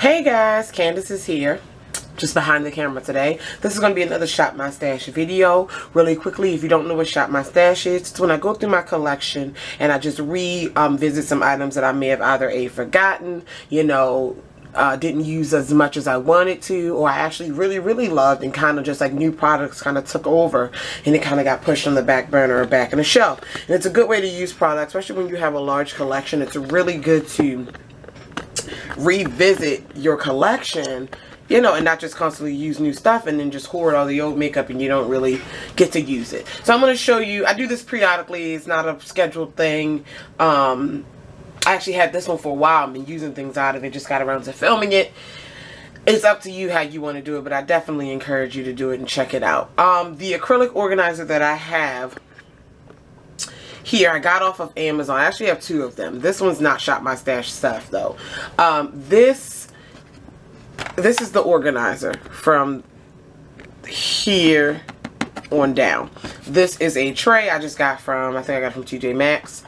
Hey guys, Candace is here, just behind the camera today. This is going to be another Shop My Stash video. Really quickly, if you don't know what Shop My Stash is, it's when I go through my collection and I just revisit some items that I may have either forgotten, didn't use as much as I wanted to, or I actually really loved, and kind of just like new products kind of took over and it kind of got pushed on the back burner or back in the shelf. And it's a good way to use products, especially when you have a large collection. It's really good to revisit your collection, and not just constantly use new stuff and then just hoard all the old makeup and you don't really get to use it. So I'm going to show you, I do this periodically, it's not a scheduled thing. I actually had this one for a while. I've been using things out of it, just got around to filming it. It's up to you how you want to do it, but I definitely encourage you to do it and check it out. The acrylic organizer that I have here, I got off of Amazon. I actually have two of them. This one's not Shop My Stash stuff though. This is the organizer from here on down. This is a tray I just got from, I think I got it from TJ Maxx.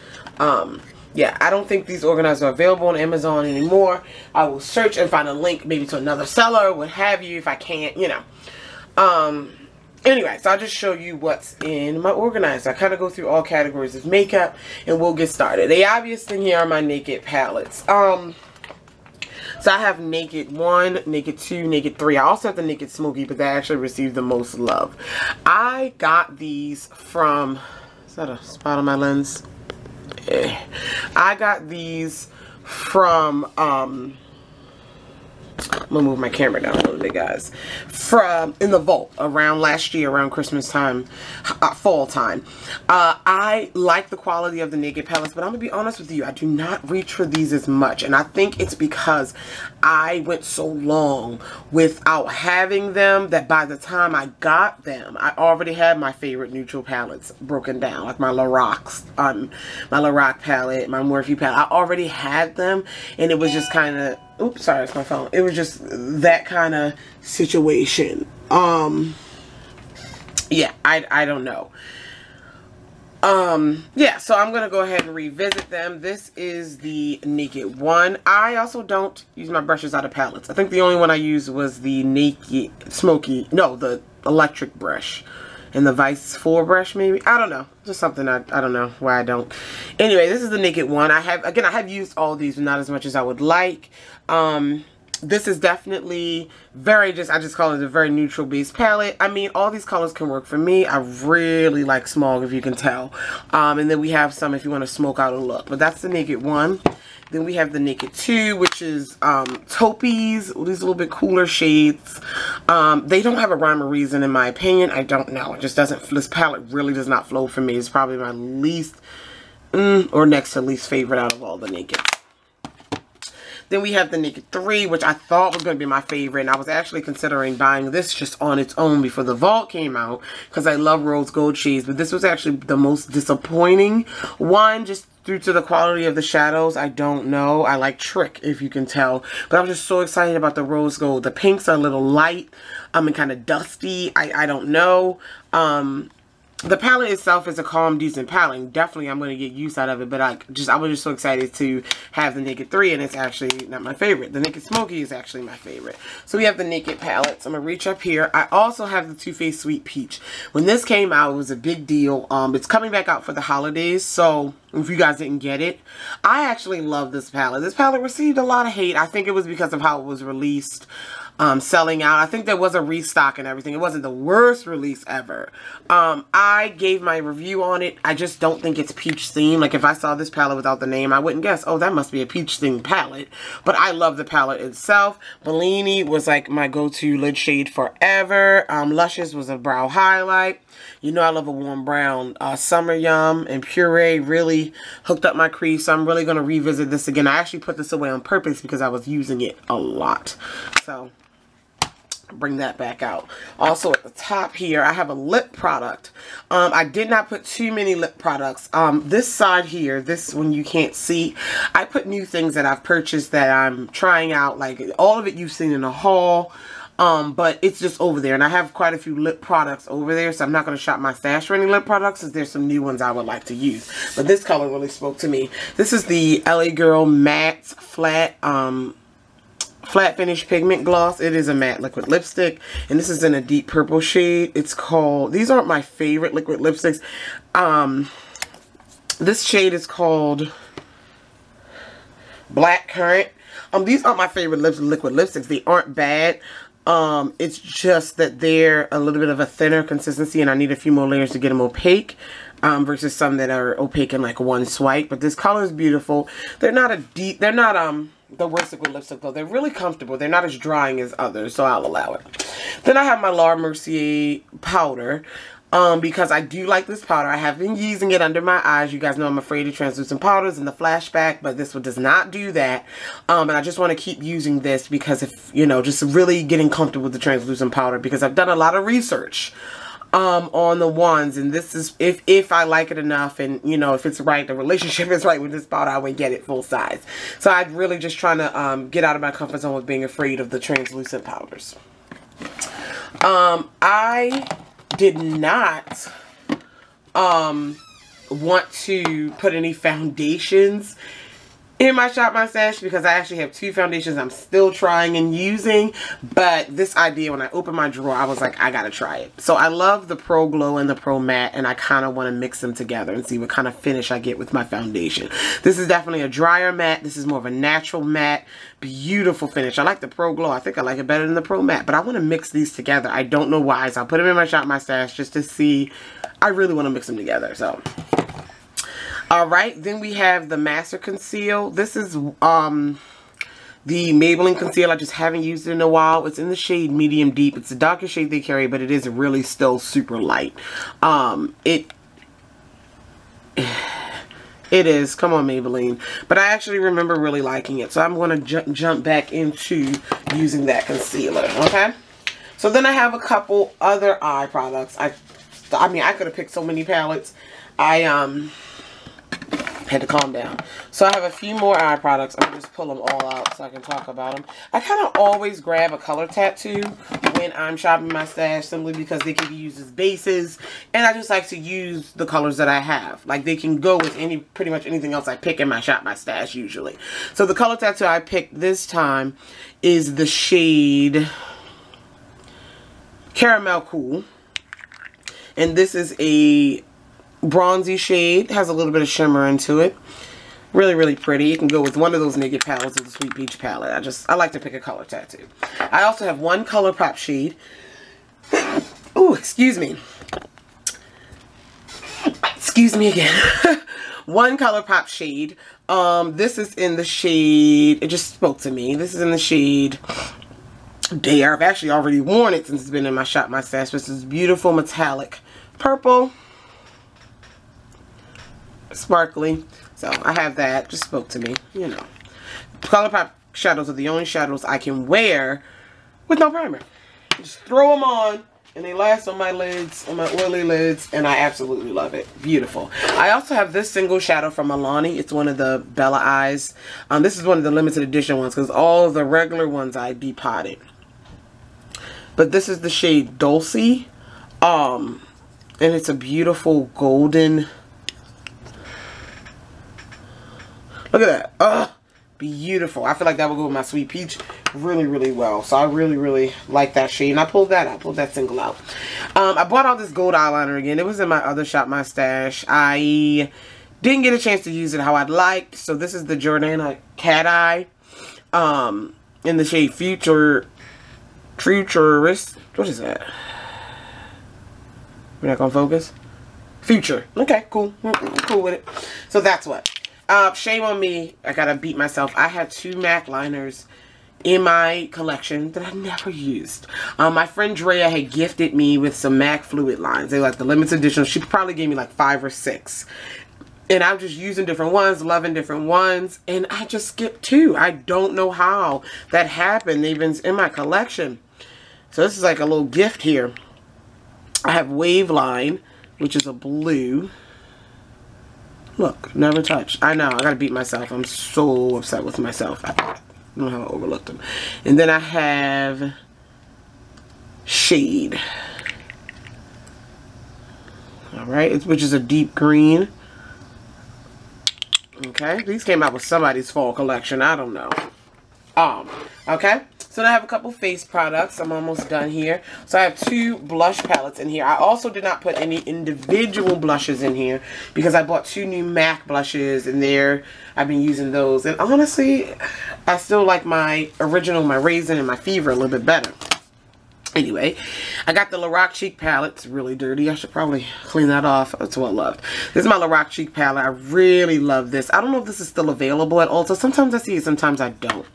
Yeah, I don't think these organizers are available on Amazon anymore. I will search and find a link maybe to another seller, what have you, if I can't, Anyway, so I'll just show you what's in my organizer. I kind of go through all categories of makeup and we'll get started. The obvious thing here are my Naked palettes. So I have Naked 1, Naked 2, Naked 3. I also have the Naked Smoky, but that actually received the most love. I got these from, is that a spot on my lens? Yeah. I got these from, I'm gonna move my camera down a little bit, guys. From in the vault around last year, around Christmas time, fall time. I like the quality of the Naked palettes, but I'm gonna be honest with you, I do not reach for these as much, and I think it's because I went so long without having them that by the time I got them, I already had my favorite neutral palettes broken down, like my Lorac palette, my Morphe palette. I already had them, and it was just kind of, oops, sorry, it's my phone. It was just that kind of situation. Yeah, I don't know. Yeah, so I'm gonna go ahead and revisit them. This is the Naked 1. I also don't use my brushes out of palettes. I think the only one I used was the Naked Smoky, no, the electric brush. And the Vice 4 brush, maybe? I don't know. Just something I don't know why I don't. Anyway, this is the Naked 1. I have used all these, but not as much as I would like. This is definitely I just call it a very neutral base palette. I mean, all these colors can work for me. I really like smog, if you can tell. And then we have some if you want to smoke out a look. But that's the Naked 1. Then we have the Naked 2, which is taupees, these little bit cooler shades. They don't have a rhyme or reason in my opinion. I don't know. It just doesn't, this palette really does not flow for me. It's probably my least, or next to least favorite out of all the Naked. Then we have the Naked 3, which I thought was going to be my favorite. And I was actually considering buying this just on its own before the Vault came out, because I love rose gold shades. But this was actually the most disappointing one, just due to the quality of the shadows. I don't know. I like Trick, if you can tell. But I'm just so excited about the rose gold. The pinks are a little light. And kind of dusty. I don't know. The palette itself is a calm, decent palette. And definitely, I'm going to get use out of it. But I was just so excited to have the Naked 3, and it's actually not my favorite. The Naked Smoky is actually my favorite. So we have the Naked palettes. I'm going to reach up here. I also have the Too Faced Sweet Peach. When this came out, it was a big deal. It's coming back out for the holidays, so if you guys didn't get it, I actually love this palette. This palette received a lot of hate. I think it was because of how it was released. Selling out. I think there was a restock and everything. It wasn't the worst release ever. I gave my review on it. I just don't think it's peach themed. Like if I saw this palette without the name, I wouldn't guess, oh, that must be a peach themed palette. But I love the palette itself. Bellini was like my go-to lid shade forever. Luscious was a brow highlight. You know I love a warm brown. Summer Yum and Puree really hooked up my crease. So I'm really going to revisit this again. I actually put this away on purpose because I was using it a lot. So bring that back out. Also at the top here, I have a lip product. I did not put too many lip products. This side here, this one you can't see, I put new things that I've purchased that I'm trying out. Like all of it you've seen in a haul. But it's just over there, and I have quite a few lip products over there, so I'm not going to shop my stash for any lip products, as there's some new ones I would like to use. But this color really spoke to me. This is the LA Girl Matte Flat Flat Finish Pigment Gloss. It is a matte liquid lipstick, and this is in a deep purple shade. It's called, these aren't my favorite liquid lipsticks. This shade is called Black Currant. These aren't my favorite liquid lipsticks. They aren't bad. It's just that they're a little bit of a thinner consistency, and I need a few more layers to get them opaque. Versus some that are opaque in like one swipe. But this color is beautiful. They're not the worst liquid lipstick though. They're really comfortable. They're not as drying as others, so I'll allow it. Then I have my Laura Mercier powder. Because I do like this powder. I have been using it under my eyes. You guys know I'm afraid of translucent powders and the flashback, but this one does not do that. And I just want to keep using this because if, you know, just really getting comfortable with the translucent powder, because I've done a lot of research on the ones, and this is if I like it enough, and you know, if it's right, the relationship is right with this powder, I would get it full size. So I'm really just trying to get out of my comfort zone with being afraid of the translucent powders. I did not want to put any foundations in my Shop My Stash because I actually have 2 foundations I'm still trying and using. But this idea, when I opened my drawer, I was like, I gotta try it. So I love the Pro Glow and the Pro Matte, and I kind of want to mix them together and see what kind of finish I get with my foundation. This is definitely a drier matte. This is more of a natural matte. Beautiful finish. I like the Pro Glow. I think I like it better than the Pro Matte, but I want to mix these together. I don't know why, so I'll put them in my Shop My Stash just to see. I really want to mix them together, so... Alright, then we have the Master Conceal. This is the Maybelline Conceal. I just haven't used it in a while. It's in the shade Medium Deep. It's the darkest shade they carry, but it is really still super light. It is. Come on, Maybelline. But I actually remember really liking it, so I'm going to jump back into using that concealer, okay? So then I have a couple other eye products. I mean, I could have picked so many palettes. I had to calm down. So I have a few more eye products. I'm going to just pull them all out so I can talk about them. I kind of always grab a color tattoo when I'm shopping my stash, simply because they can be used as bases, and I just like to use the colors that I have. Like, they can go with pretty much anything else I pick in my Shop My Stash usually. So the color tattoo I picked this time is the shade Caramel Cool, and this is a bronzy shade. Has a little bit of shimmer into it. Really, really pretty. You can go with one of those Naked palettes or the Sweet Peach palette. I like to pick a color tattoo. I also have one ColourPop shade. Ooh, excuse me. Excuse me again. One ColourPop shade. This is in the shade, it just spoke to me. This is in the shade Dare. I've actually already worn it since it's been in my Shop My Stash. This is beautiful metallic purple. Sparkly. So I have that. Just spoke to me, you know. ColourPop shadows are the only shadows I can wear with no primer. Just throw them on and they last on my lids, on my oily lids, and I absolutely love it. Beautiful. I also have this single shadow from Milani. It's one of the Bella Eyes. This is one of the limited edition ones because all the regular ones I depotted. But this is the shade Dulce. And it's a beautiful golden. Look at that. Beautiful. I feel like that would go with my Sweet Peach really, really well. So I really, really like that shade. And I pulled that out. Pulled that single out. I bought all this gold eyeliner again. It was in my other Shop My Stash. I didn't get a chance to use it how I'd like. So this is the Jordana Cat Eye. In the shade Futurist. What is that? We're not going to focus? Future. Okay, cool. Cool with it. So that's what. Shame on me. I gotta beat myself. I had 2 MAC liners in my collection that I never used. My friend Drea had gifted me with some MAC fluid lines. They were like the limited edition. She probably gave me like 5 or 6. And I'm just using different ones, loving different ones. And I just skipped 2. I don't know how that happened. They've been in my collection. So this is like a little gift here. I have Waveline, which is a blue. Look, never touched. I know, I gotta beat myself. I'm so upset with myself. I don't know how I overlooked them. And then I have Shade. Alright, which is a deep green. Okay, these came out with somebody's fall collection. I don't know. Okay, so now I have a couple face products. I'm almost done here. So I have 2 blush palettes in here. I also did not put any individual blushes in here because I bought 2 new MAC blushes and I've been using those. And honestly, I still like my original, my Raisin and my Fever a little bit better. Anyway, I got the Lorac Cheek palette. It's really dirty. I should probably clean that off. It's well loved. This is my Lorac Cheek palette. I really love this. I don't know if this is still available at Ulta. Sometimes I see it, sometimes I don't.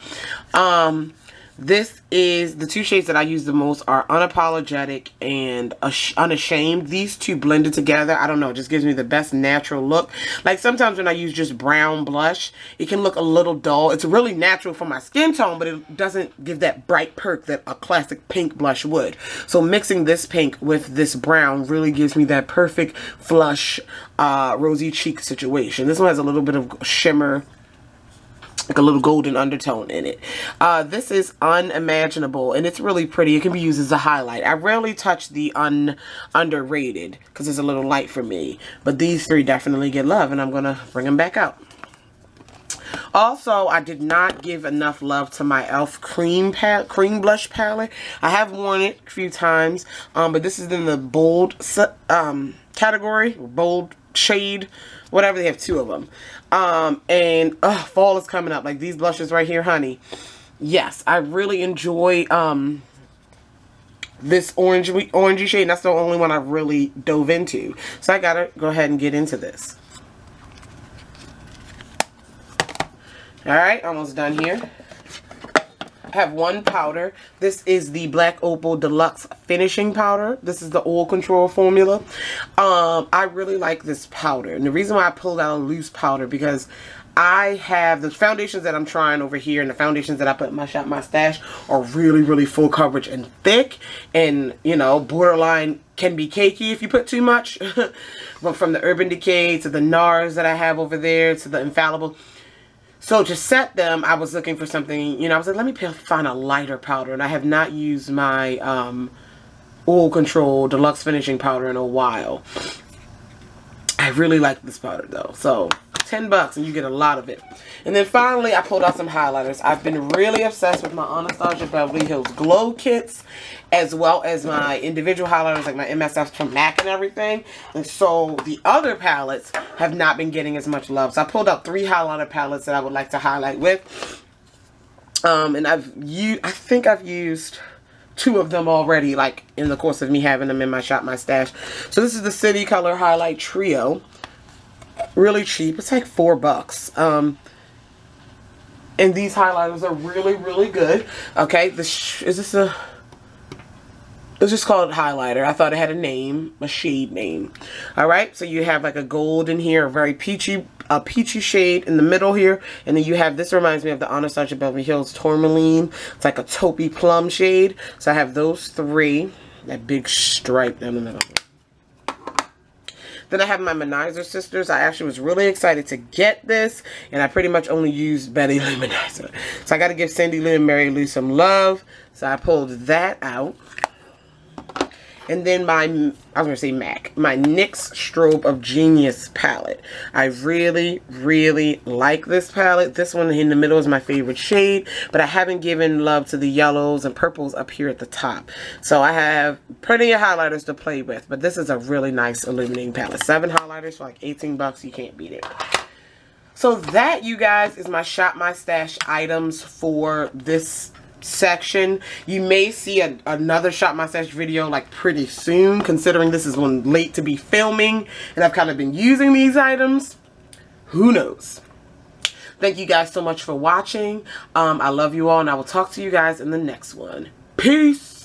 This is the 2 shades that I use the most are Unapologetic and Unashamed. These 2 blended together, I don't know, it just gives me the best natural look. Like sometimes when I use just brown blush, it can look a little dull. It's really natural for my skin tone, but it doesn't give that bright perk that a classic pink blush would. So mixing this pink with this brown really gives me that perfect flush, rosy cheek situation. This one has a little bit of shimmer, like a little golden undertone in it. This is Unimaginable, and it's really pretty. It can be used as a highlight. I rarely touch the underrated because it's a little light for me. But these 3 definitely get love, and I'm going to bring them back out. Also, I did not give enough love to my e.l.f. cream blush palette. I have worn it a few times, but this is in the bold category, bold shade, whatever. They have 2 of them. And fall is coming up. Like these blushes right here, honey. Yes, I really enjoy this orangey shade. And that's the only one I really dove into. So I gotta go ahead and get into this. Alright, almost done here. I have 1 powder. This is the Black Opal Deluxe Finishing Powder. This is the oil control formula. I really like this powder. And the reason why I pulled out a loose powder because I have the foundations that I'm trying over here and the foundations that I put in my Shop My Stash are really, really full coverage and thick. And, you know, borderline can be cakey if you put too much. But from the Urban Decay to the NARS that I have over there to the Infallible. So to set them, I was looking for something, you know, I was like, let me find a lighter powder. And I have not used my Oil Control Deluxe Finishing Powder in a while. I really like this powder though. So $10 and you get a lot of it. And then finally, I pulled out some highlighters. I've been really obsessed with my Anastasia Beverly Hills Glow Kits, as well as my individual highlighters, like my MSFs from MAC and everything. And so the other palettes have not been getting as much love. So I pulled out 3 highlighter palettes that I would like to highlight with. And I think I've used 2 of them already, like in the course of me having them in my Shop My Stash. So this is the City Color Highlight Trio. Really cheap. It's like $4. And these highlighters are really, really good. Okay, it's just called highlighter. I thought it had a name, a shade name. Alright, so you have like a gold in here, a very peachy shade in the middle here. And then you have, this reminds me of the Anastasia Beverly Hills Tourmaline. It's like a taupey plum shade. So I have those 3. That big stripe down the middle. Then I have my Manizer Sisters. I actually was really excited to get this. And I pretty much only used Betty Lou Manizer. So I got to give Cindy Lou and Mary Lou some love. So I pulled that out. And then my NYX Strobe of Genius palette. I really, really like this palette. This one in the middle is my favorite shade, but I haven't given love to the yellows and purples up here at the top. So I have plenty of highlighters to play with, but this is a really nice illuminating palette. 7 highlighters for like $18. You can't beat it. So that, you guys, is my Shop My Stash items for this section. You may see another Shop My Stash video like pretty soon, considering this is one late to be filming and I've kind of been using these items. Who knows? Thank you guys so much for watching. I love you all and I will talk to you guys in the next one. Peace.